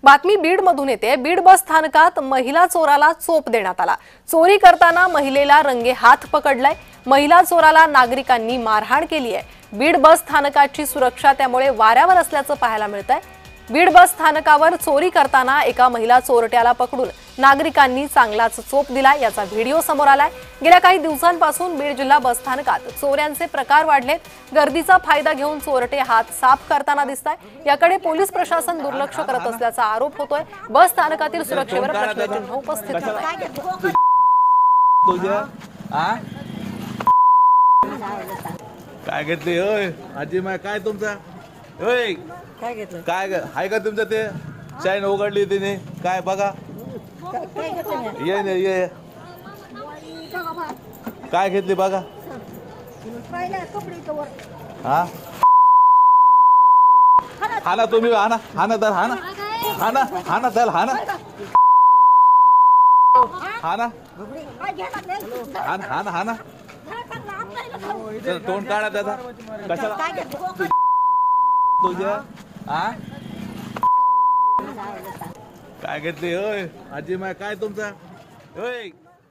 बातमी बीड मधून येते। बीड बस स्थानकात महिला चोराला चोप देण्यात आला। चोरी करताना महिलेला रंगे हात पकडलाय। महिला चोराला नागरिकांनी मारहाण केली आहे। बीड बस स्थानकाची सुरक्षा त्यामुळे वाऱ्यावर असल्याचं पाहायला मिळतंय। बीड बस स्थानकावर चोरी करताना एका महिला चोरट्याला पकडून नागरिकांनी चांगलाच चोप दिला। याचा व्हिडिओ समोर आलाय। गेल्या काही दिवसांपासून बीड जिल्हा बस स्थानकात चोऱ्यांचे प्रकार वाढलेत। गर्दीचा फायदा घेऊन चोरटे हात साफ करताना दिसतायत। याकडे पोलीस प्रशासन दुर्लक्ष करत असल्याचा आरोप होतोय। बस स्थानकातील सुरक्षेवर प्रश्नचिन्ह उपस्थित होत काय घेतले होय आजी माय काय तुमचा होय काय घेतलं काय हाय का तुमचं ते चैन उघडली तिने काय बघा ये ने ये काय घेतली बघा हा हाना तुम्ही हाना हाना तर हाना हाना हाना चल हाना हाना हाना हाना तोंड काढा त्याचा कशाला तुझ्या आ काय घेतली होय आजी माय काय तुमचा होय